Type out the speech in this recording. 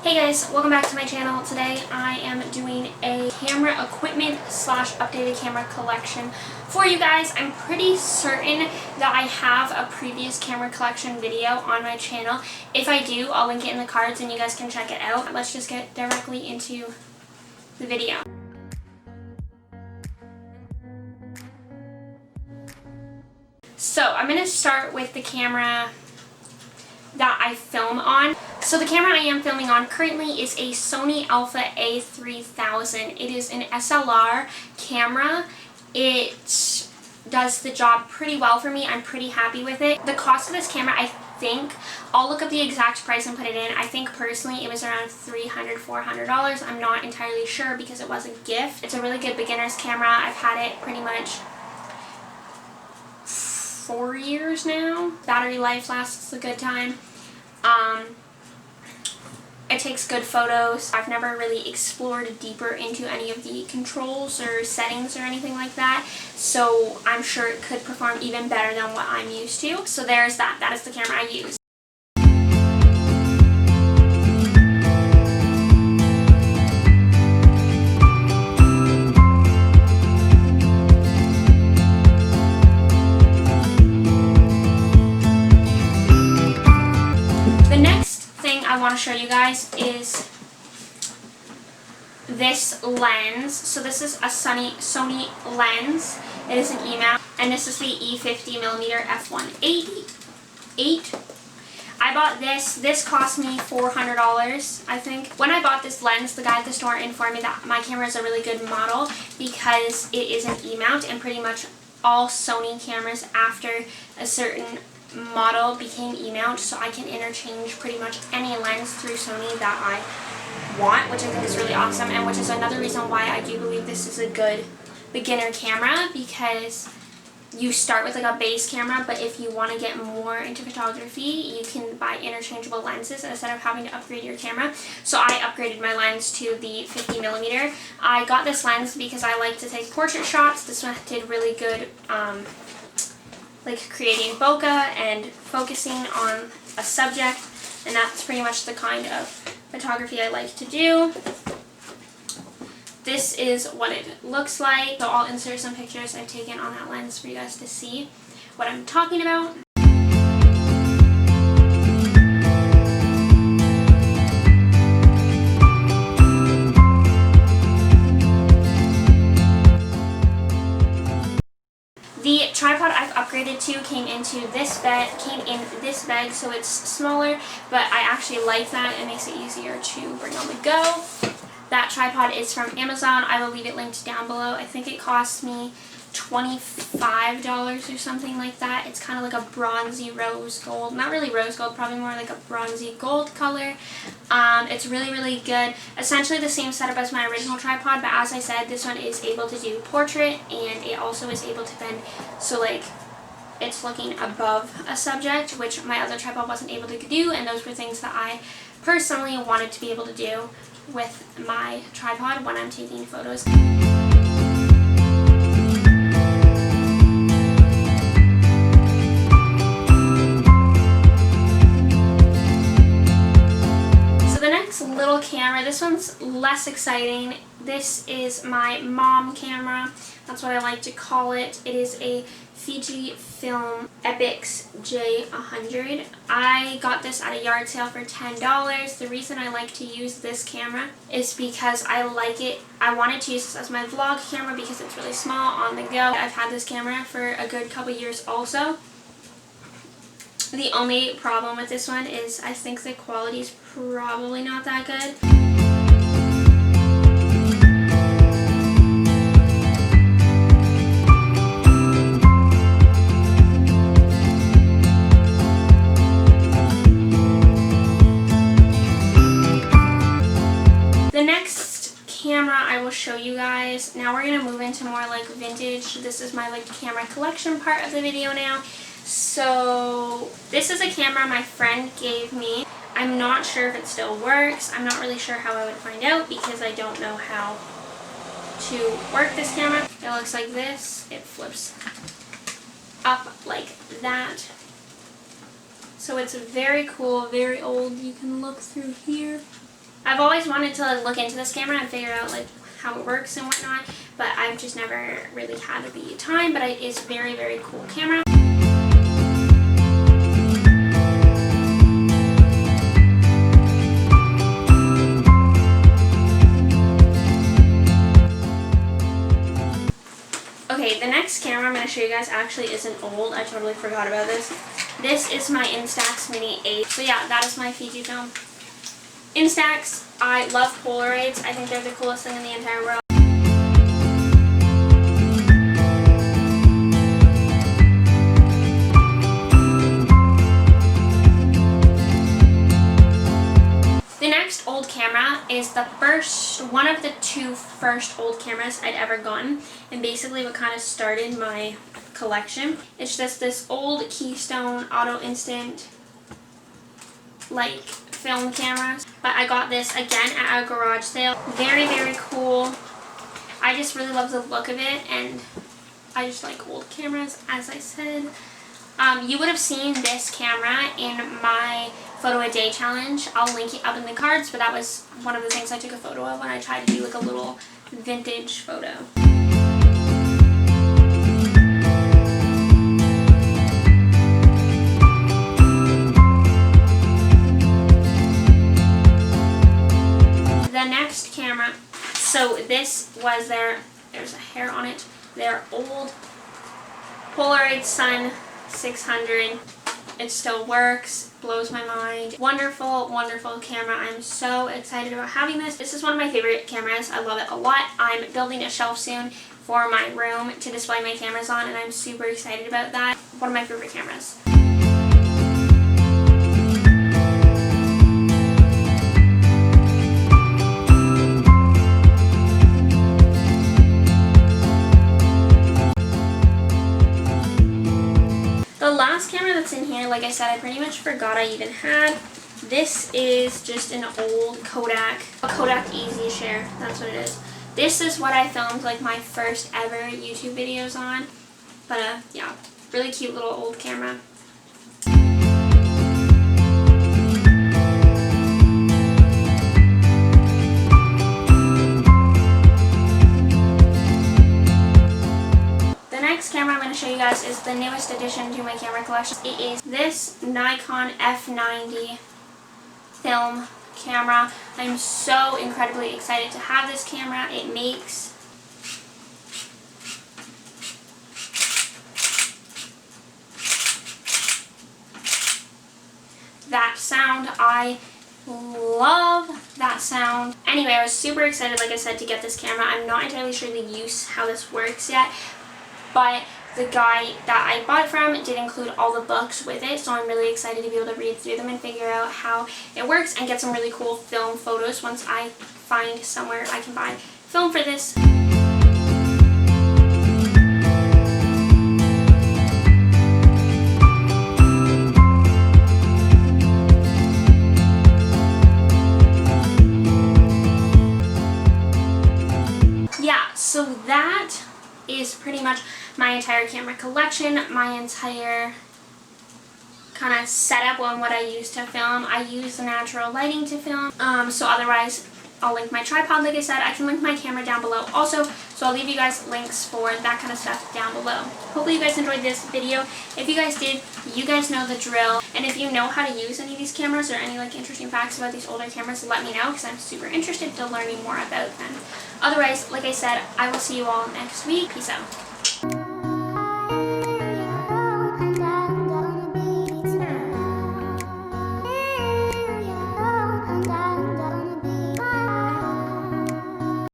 Hey guys, welcome back to my channel. Today I am doing a camera equipment slash updated camera collection for you guys. I'm pretty certain that I have a previous camera collection video on my channel. If I do, I'll link it in the cards and you guys can check it out. Let's just get directly into the video. So I'm going to start with the camera that I film on. So the camera I am filming on currently is a Sony Alpha A3000. It is an SLR camera. It does the job pretty well for me. I'm pretty happy with it. The cost of this camera, I think, I'll look up the exact price and put it in. I think personally it was around $300, $400. I'm not entirely sure because it was a gift. It's a really good beginner's camera. I've had it pretty much 4 years now. Battery life lasts a good time. It takes good photos. I've never really explored deeper into any of the controls or settings or anything like that, so I'm sure it could perform even better than what I'm used to. So there's that. That is the camera I use. I want to show you guys is this lens. So this is a Sony lens. It is an E-mount, and this is the E50mm f1.8. I bought this. This cost me $400, I think. When I bought this lens, the guy at the store informed me that my camera is a really good model because it is an E-mount, and pretty much all Sony cameras after a certain model became E-mount, so I can interchange pretty much any lens through Sony that I want, which I think is really awesome, and which is another reason why I do believe this is a good beginner camera, because you start with like a base camera, but if you want to get more into photography, you can buy interchangeable lenses instead of having to upgrade your camera. So I upgraded my lens to the 50mm. I got this lens because I like to take portrait shots. This one did really good like creating bokeh and focusing on a subject, and that's pretty much the kind of photography I like to do. This is what it looks like, so I'll insert some pictures I've taken on that lens for you guys to see what I'm talking about. The tripod I've upgraded to came in this bag, so it's smaller, but I actually like that. It makes it easier to bring on the go. That tripod is from Amazon. I will leave it linked down below. I think it cost me $25 or something like that. It's kind of like a bronzy rose gold. Not really rose gold, probably more like a bronzy gold color. It's really, really good. Essentially the same setup as my original tripod, but as I said, this one is able to do portrait, and it also is able to bend, so like it's looking above a subject, which my other tripod wasn't able to do, and those were things that I personally wanted to be able to do with my tripod when I'm taking photos. Little camera. This one's less exciting. This is my mom camera. That's what I like to call it. It is a Fujifilm Epix J100. I got this at a yard sale for $10. The reason I like to use this camera is because I like it. I wanted to use this as my vlog camera because it's really small, on the go. I've had this camera for a good couple years also. The only problem with this one is I think the quality is probably not that good. The next camera I will show you guys, now we're going to move into more like vintage. This is my like camera collection part of the video now. So this is a camera my friend gave me. I'm not sure if it still works. I'm not really sure how I would find out because I don't know how to work this camera. It looks like this. It flips up like that. So it's very cool, very old. You can look through here. I've always wanted to look into this camera and figure out like how it works and whatnot, but I've just never really had the time, but it is a very, very cool camera. Okay, the next camera I'm going to show you guys actually isn't old. I totally forgot about this. This is my Instax Mini 8. So yeah, that is my Fiji film. Instax, I love Polaroids. I think they're the coolest thing in the entire world. The next old camera is one of the two first old cameras I'd ever gotten, and basically what kind of started my collection. It's just this old Keystone auto instant like film camera, but I got this again at a garage sale. Very, very cool. I just really love the look of it, and I just like old cameras, as I said. You would have seen this camera in my photo a day challenge. I'll link it up in the cards, but that was one of the things I took a photo of when I tried to do like a little vintage photo. The next camera, so this was there's a hair on it, their old Polaroid Son 600. It still works, blows my mind. Wonderful, wonderful camera. I'm so excited about having this. This is one of my favorite cameras. I love it a lot. I'm building a shelf soon for my room to display my cameras on, and I'm super excited about that. One of my favorite cameras. The last camera that's in here, like I said, I pretty much forgot I even had. This is just an old Kodak EasyShare. That's what it is. This is what I filmed like my first ever YouTube videos on. But yeah, really cute little old camera. Camera I'm going to show you guys is the newest addition to my camera collection. It is this Nikon F90 film camera. I'm so incredibly excited to have this camera. It makes that sound. I love that sound. Anyway, I was super excited, like I said, to get this camera. I'm not entirely sure the use, how this works yet. But the guy that I bought it from did include all the books with it, so I'm really excited to be able to read through them and figure out how it works and get some really cool film photos once I find somewhere I can buy film for this. Yeah, so that is pretty much my entire camera collection, my entire kind of setup on what I use to film. I use the natural lighting to film, so otherwise I'll link my tripod, like I said. I can link my camera down below also, so I'll leave you guys links for that kind of stuff down below. Hopefully you guys enjoyed this video. If you guys did, you guys know the drill, and if you know how to use any of these cameras or any like interesting facts about these older cameras, let me know, because I'm super interested to learning more about them. Otherwise, like I said, I will see you all next week. Peace out.